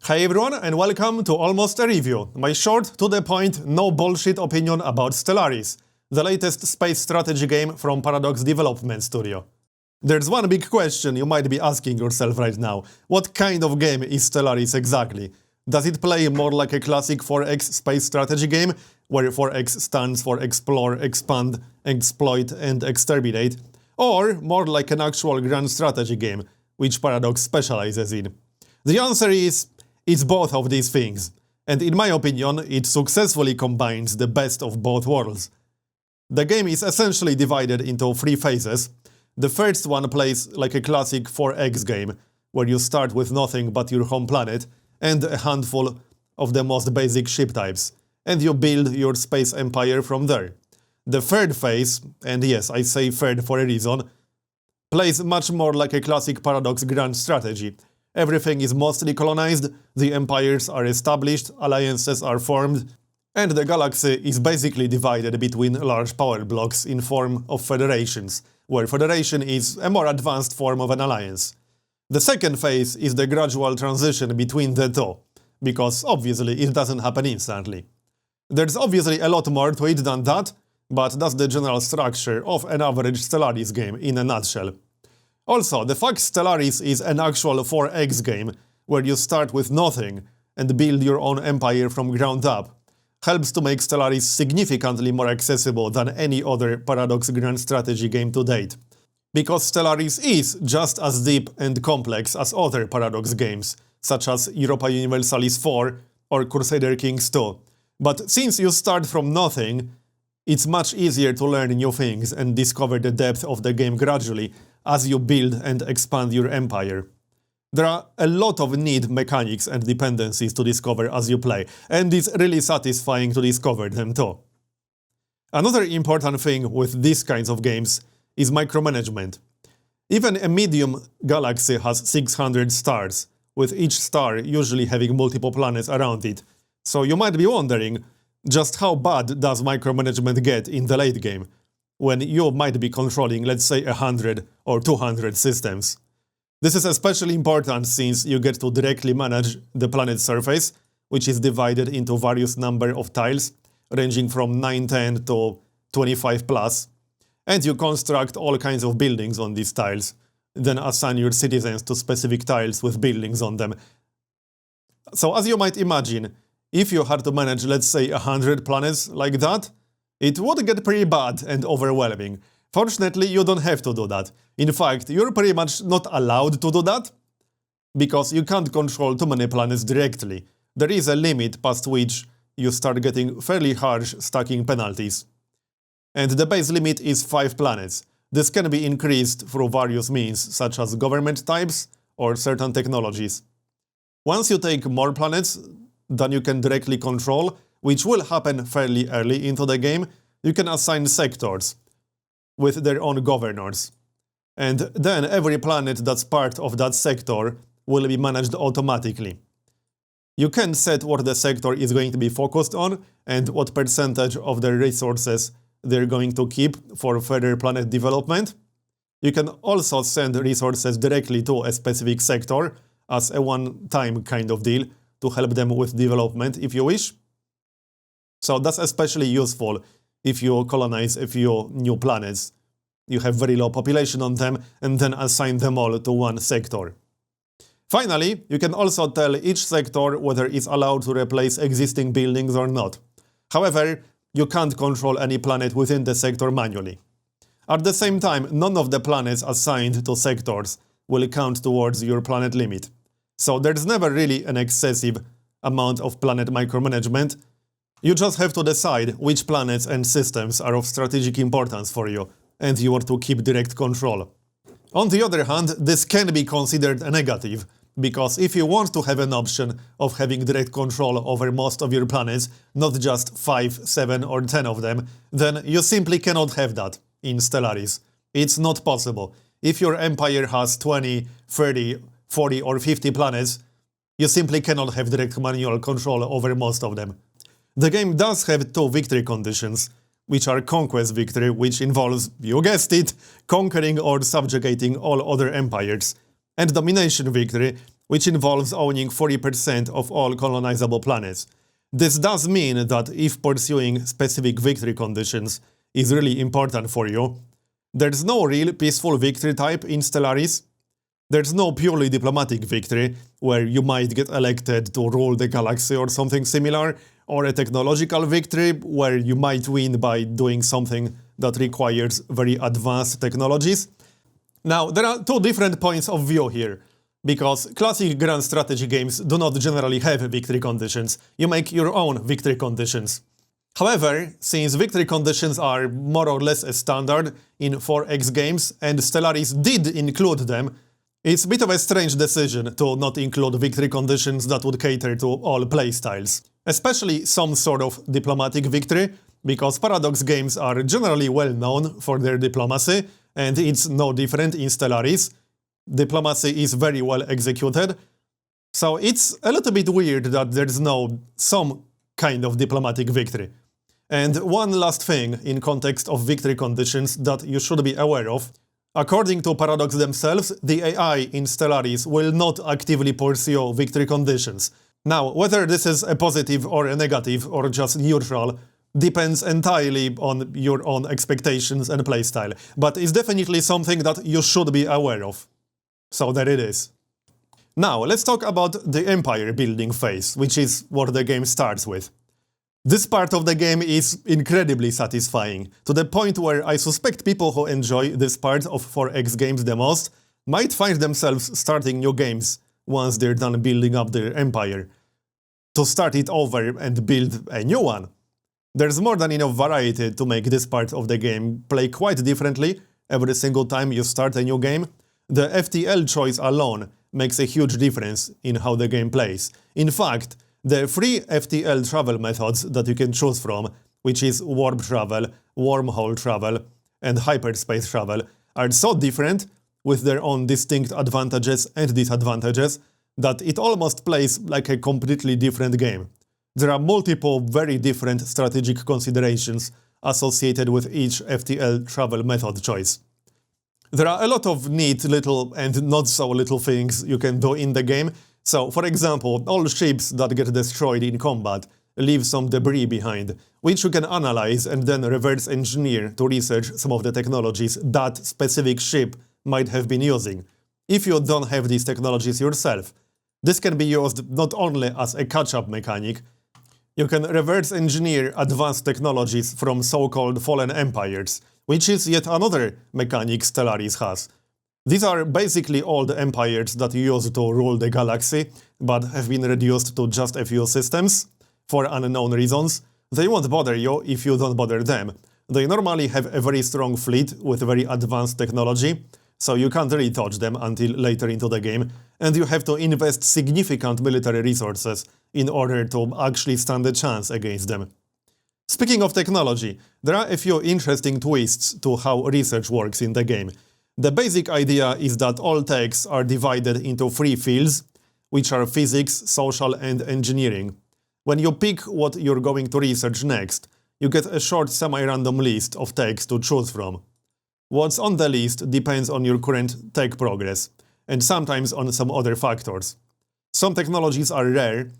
Hey everyone, and welcome to Almost a Review, my short, to-the-point, no-bullshit opinion about Stellaris, the latest space strategy game from Paradox Development Studio. There's one big question you might be asking yourself right now. What kind of game is Stellaris exactly? Does it play more like a classic 4X space strategy game, where 4X stands for explore, expand, exploit, and exterminate, or more like an actual grand strategy game, which Paradox specializes in? The answer is, it's both of these things, and in my opinion, it successfully combines the best of both worlds. The game is essentially divided into three phases. The first one plays like a classic 4X game, where you start with nothing but your home planet and a handful of the most basic ship types, and you build your space empire from there. The third phase, and yes, I say third for a reason, plays much more like a classic Paradox grand strategy. Everything is mostly colonized, the empires are established, alliances are formed, and the galaxy is basically divided between large power blocks in form of federations, where federation is a more advanced form of an alliance. The second phase is the gradual transition between the two, because obviously it doesn't happen instantly. There's obviously a lot more to it than that, but that's the general structure of an average Stellaris game in a nutshell. Also, the fact Stellaris is an actual 4X game, where you start with nothing and build your own empire from ground up, helps to make Stellaris significantly more accessible than any other Paradox grand strategy game to date. Because Stellaris is just as deep and complex as other Paradox games, such as Europa Universalis 4 or Crusader Kings 2. But since you start from nothing, it's much easier to learn new things and discover the depth of the game gradually as you build and expand your empire. There are a lot of neat mechanics and dependencies to discover as you play, and it's really satisfying to discover them too. Another important thing with these kinds of games is micromanagement. Even a medium galaxy has 600 stars, with each star usually having multiple planets around it. So you might be wondering, just how bad does micromanagement get in the late game, when you might be controlling, let's say, 100 or 200 systems? This is especially important since you get to directly manage the planet's surface, which is divided into various number of tiles, ranging from 910 to 25 plus, and you construct all kinds of buildings on these tiles, then assign your citizens to specific tiles with buildings on them. So as you might imagine, if you had to manage, let's say, 100 planets like that, it would get pretty bad and overwhelming. Fortunately, you don't have to do that. In fact, you're pretty much not allowed to do that, because you can't control too many planets directly. There is a limit past which you start getting fairly harsh stacking penalties. And the base limit is 5 planets. This can be increased through various means, such as government types or certain technologies. Once you take more planets than you can directly control, which will happen fairly early into the game, you can assign sectors with their own governors. And then every planet that's part of that sector will be managed automatically. You can set what the sector is going to be focused on and what percentage of their resources they're going to keep for further planet development. You can also send resources directly to a specific sector as a one-time kind of deal to help them with development if you wish. So that's especially useful if you colonize a few new planets. You have very low population on them and then assign them all to one sector. Finally, you can also tell each sector whether it's allowed to replace existing buildings or not. However, you can't control any planet within the sector manually. At the same time, none of the planets assigned to sectors will count towards your planet limit. So there's never really an excessive amount of planet micromanagement. You just have to decide which planets and systems are of strategic importance for you, and you want to keep direct control. On the other hand, this can be considered a negative, because if you want to have an option of having direct control over most of your planets, not just 5, 7 or 10 of them, then you simply cannot have that in Stellaris. It's not possible. If your empire has 20, 30, 40 or 50 planets, you simply cannot have direct manual control over most of them. The game does have 2 victory conditions, which are conquest victory, which involves, you guessed it, conquering or subjugating all other empires, and domination victory, which involves owning 40% of all colonizable planets. This does mean that if pursuing specific victory conditions is really important for you, there's no real peaceful victory type in Stellaris. There's no purely diplomatic victory, where you might get elected to rule the galaxy or something similar, or a technological victory, where you might win by doing something that requires very advanced technologies. Now, there are two different points of view here, because classic grand strategy games do not generally have victory conditions. You make your own victory conditions. However, since victory conditions are more or less a standard in 4X games, and Stellaris did include them, it's a bit of a strange decision to not include victory conditions that would cater to all playstyles. Especially some sort of diplomatic victory, because Paradox games are generally well known for their diplomacy, and it's no different in Stellaris. Diplomacy is very well executed, so it's a little bit weird that there's no some kind of diplomatic victory. And one last thing in context of victory conditions that you should be aware of. According to Paradox themselves, the AI in Stellaris will not actively pursue victory conditions. Now, whether this is a positive or a negative or just neutral depends entirely on your own expectations and playstyle, but it's definitely something that you should be aware of. So there it is. Now, let's talk about the empire building phase, which is what the game starts with. This part of the game is incredibly satisfying, to the point where I suspect people who enjoy this part of 4X games the most might find themselves starting new games once they're done building up their empire, to start it over and build a new one. There's more than enough variety to make this part of the game play quite differently every single time you start a new game. The FTL choice alone makes a huge difference in how the game plays. In fact, the three FTL travel methods that you can choose from, which is warp travel, wormhole travel, and hyperspace travel, are so different, with their own distinct advantages and disadvantages, that it almost plays like a completely different game. There are multiple very different strategic considerations associated with each FTL travel method choice. There are a lot of neat little and not so little things you can do in the game. So, for example, all ships that get destroyed in combat leave some debris behind, which you can analyze and then reverse engineer to research some of the technologies that specific ship might have been using, if you don't have these technologies yourself. This can be used not only as a catch-up mechanic. You can reverse engineer advanced technologies from so-called fallen empires, which is yet another mechanic Stellaris has. These are basically all the empires that you use to rule the galaxy, but have been reduced to just a few systems, for unknown reasons. They won't bother you if you don't bother them. They normally have a very strong fleet with very advanced technology, so you can't really touch them until later into the game, and you have to invest significant military resources in order to actually stand a chance against them. Speaking of technology, there are a few interesting twists to how research works in the game. The basic idea is that all techs are divided into three fields, which are physics, social, and engineering. When you pick what you're going to research next, you get a short semi-random list of techs to choose from. What's on the list depends on your current tech progress, and sometimes on some other factors. Some technologies are rare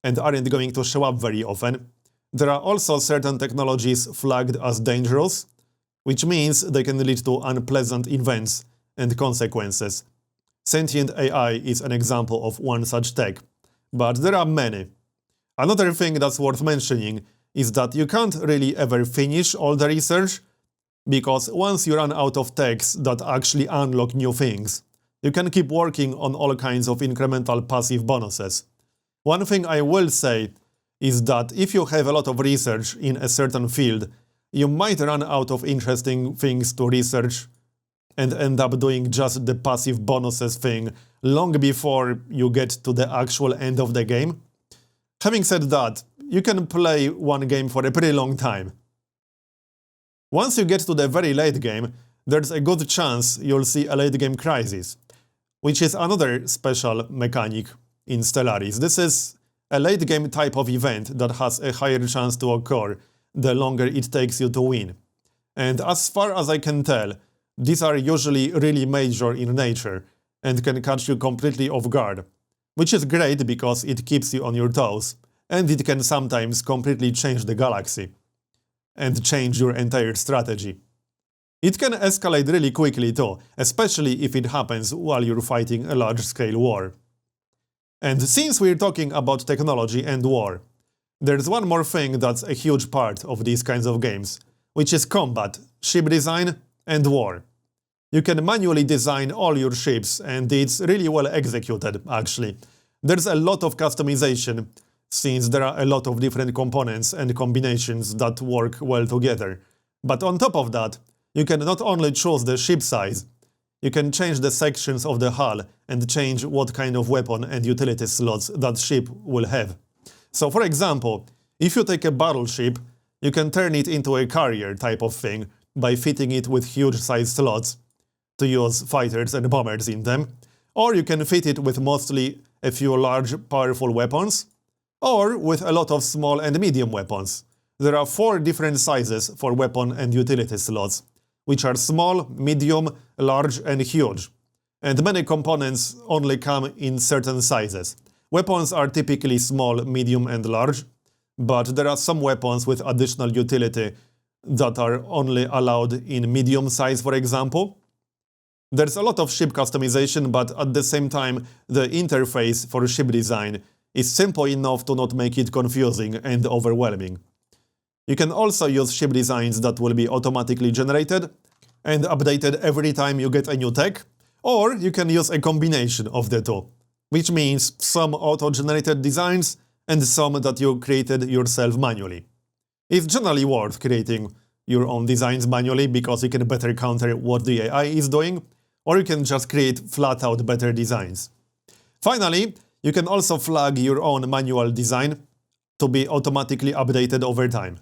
and aren't going to show up very often. There are also certain technologies flagged as dangerous, which means they can lead to unpleasant events and consequences. Sentient AI is an example of one such tech, but there are many. Another thing that's worth mentioning is that you can't really ever finish all the research, because once you run out of techs that actually unlock new things, you can keep working on all kinds of incremental passive bonuses. One thing I will say is that if you have a lot of research in a certain field, you might run out of interesting things to research and end up doing just the passive bonuses thing long before you get to the actual end of the game. Having said that, you can play one game for a pretty long time. Once you get to the very late game, there's a good chance you'll see a late game crisis, which is another special mechanic in Stellaris. This is a late game type of event that has a higher chance to occur the longer it takes you to win. And as far as I can tell, these are usually really major in nature and can catch you completely off guard. which is great because it keeps you on your toes, and it can sometimes completely change the galaxy and change your entire strategy. It can escalate really quickly too, especially if it happens while you're fighting a large-scale war. And since we're talking about technology and war, there's one more thing that's a huge part of these kinds of games, which is combat, ship design, and war. You can manually design all your ships, and it's really well executed, actually. There's a lot of customization, since there are a lot of different components and combinations that work well together. But on top of that, you can not only choose the ship size, you can change the sections of the hull and change what kind of weapon and utility slots that ship will have. So for example, if you take a battleship, you can turn it into a carrier type of thing by fitting it with huge size slots to use fighters and bombers in them, or you can fit it with mostly a few large powerful weapons, or with a lot of small and medium weapons. There are 4 different sizes for weapon and utility slots, which are small, medium, large, and huge. And many components only come in certain sizes. Weapons are typically small, medium, and large, but there are some weapons with additional utility that are only allowed in medium size, for example. There's a lot of ship customization, but at the same time, the interface for ship design is simple enough to not make it confusing and overwhelming. You can also use ship designs that will be automatically generated and updated every time you get a new tech, or you can use a combination of the two, which means some auto-generated designs and some that you created yourself manually. It's generally worth creating your own designs manually because you can better counter what the AI is doing, or you can just create flat-out better designs. Finally, you can also flag your own manual design to be automatically updated over time.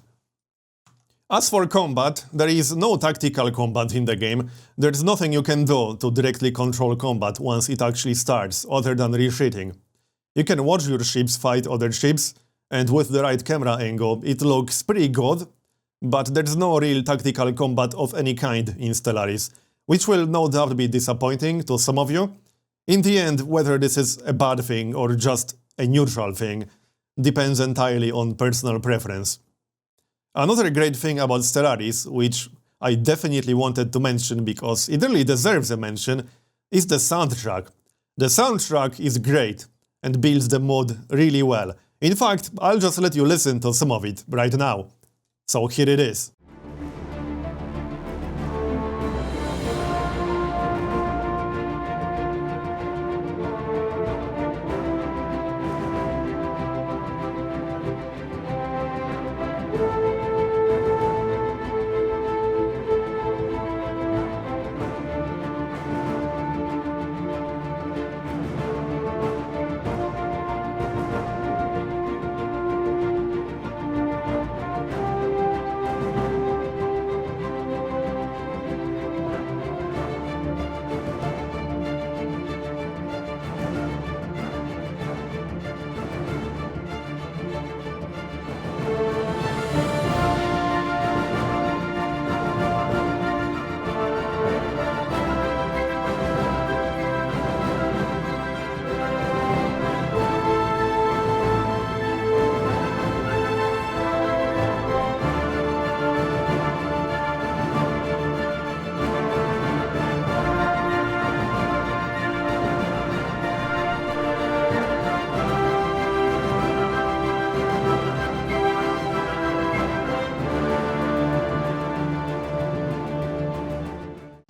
As for combat, there is no tactical combat in the game. There's nothing you can do to directly control combat once it actually starts, other than retreating. You can watch your ships fight other ships, and with the right camera angle, it looks pretty good, but there's no real tactical combat of any kind in Stellaris, which will no doubt be disappointing to some of you. In the end, whether this is a bad thing or just a neutral thing depends entirely on personal preference. Another great thing about Stellaris, which I definitely wanted to mention because it really deserves a mention, is the soundtrack. The soundtrack is great and builds the mood really well. In fact, I'll just let you listen to some of it right now. So here it is.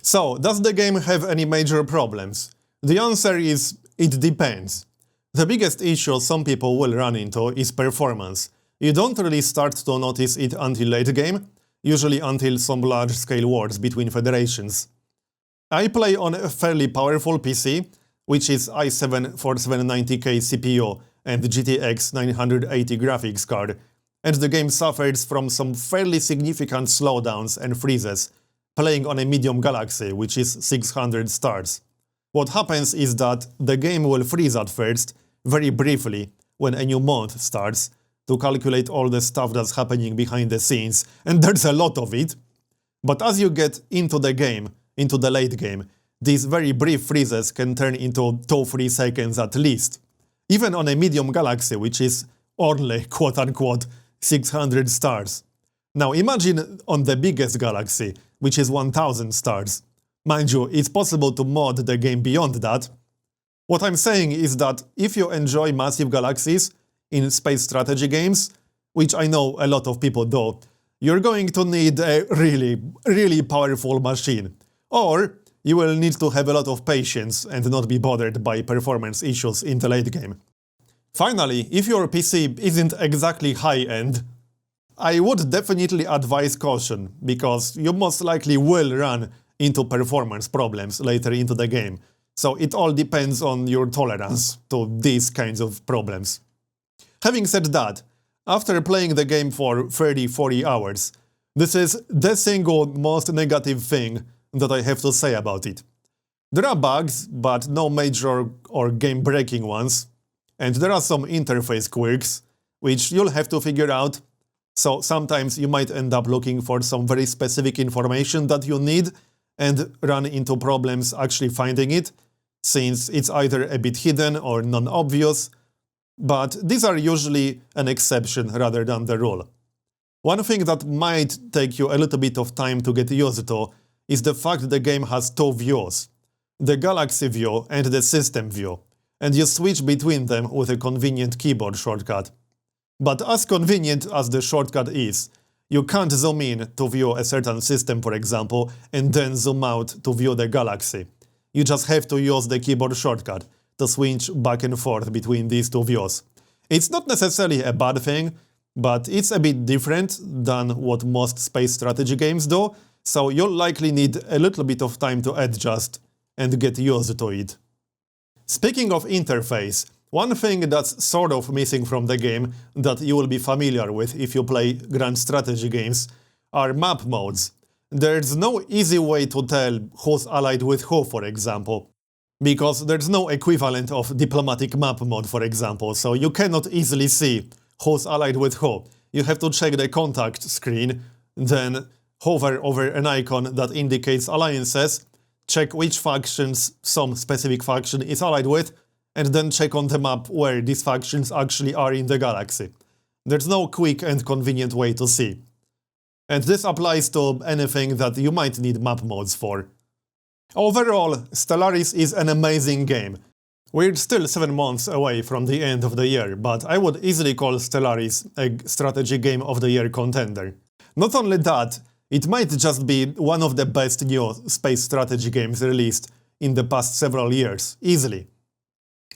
So, does the game have any major problems? The answer is, it depends. The biggest issue some people will run into is performance. You don't really start to notice it until late game, usually until some large-scale wars between federations. I play on a fairly powerful PC, which is i7-4790K CPU and GTX 980 graphics card, and the game suffers from some fairly significant slowdowns and freezes, playing on a medium galaxy, which is 600 stars. What happens is that the game will freeze at first, very briefly, when a new month starts, to calculate all the stuff that's happening behind the scenes, and there's a lot of it. But as you get into the game, into the late game, these very brief freezes can turn into 2-3 seconds at least. even on a medium galaxy, which is only quote-unquote 600 stars. Now imagine on the biggest galaxy, which is 1000 stars. Mind you, it's possible to mod the game beyond that. What I'm saying is that if you enjoy massive galaxies in space strategy games, which I know a lot of people do, you're going to need a really powerful machine. Or you will need to have a lot of patience and not be bothered by performance issues in the late game. Finally, if your PC isn't exactly high-end, I would definitely advise caution, because you most likely will run into performance problems later into the game. So it all depends on your tolerance to these kinds of problems. Having said that, after playing the game for 30-40 hours, this is the single most negative thing that I have to say about it. There are bugs, but no major or game-breaking ones, and there are some interface quirks, which you'll have to figure out, so sometimes you might end up looking for some very specific information that you need and run into problems actually finding it, since it's either a bit hidden or non-obvious, but these are usually an exception rather than the rule. One thing that might take you a little bit of time to get used to is the fact that the game has two views, the galaxy view and the system view, and you switch between them with a convenient keyboard shortcut. But as convenient as the shortcut is, you can't zoom in to view a certain system, for example, and then zoom out to view the galaxy. You just have to use the keyboard shortcut to switch back and forth between these two views. It's not necessarily a bad thing, but it's a bit different than what most space strategy games do, so you'll likely need a little bit of time to adjust and get used to it. Speaking of interface, one thing that's sort of missing from the game that you will be familiar with if you play grand strategy games are map modes. There's no easy way to tell who's allied with who, for example, because there's no equivalent of diplomatic map mode, for example, so you cannot easily see who's allied with who. You have to check the contact screen, then hover over an icon that indicates alliances, check which factions some specific faction is allied with, and then check on the map where these factions actually are in the galaxy. There's no quick and convenient way to see. And this applies to anything that you might need map modes for. Overall, Stellaris is an amazing game. We're still 7 months away from the end of the year, but I would easily call Stellaris a strategy game of the year contender. Not only that, it might just be one of the best new space strategy games released in the past several years, easily.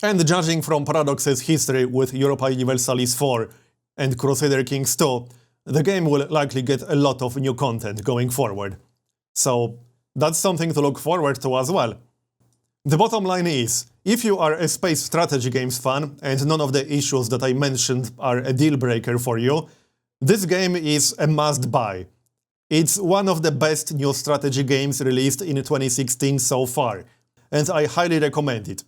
And judging from Paradox's history with Europa Universalis 4 and Crusader Kings 2, the game will likely get a lot of new content going forward. So that's something to look forward to as well. The bottom line is, if you are a space strategy games fan and none of the issues that I mentioned are a deal breaker for you, this game is a must-buy. It's one of the best new strategy games released in 2016 so far, and I highly recommend it,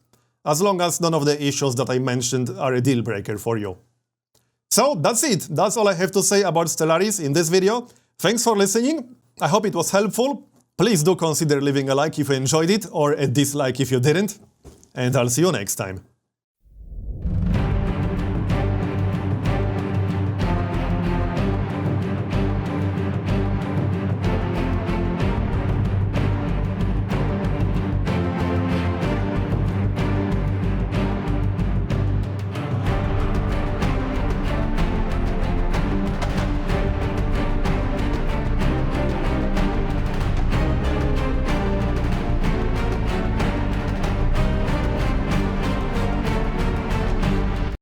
as long as none of the issues that I mentioned are a deal breaker for you. So that's it, that's all I have to say about Stellaris in this video. Thanks for listening, I hope it was helpful. Please do consider leaving a like if you enjoyed it, or a dislike if you didn't, and I'll see you next time.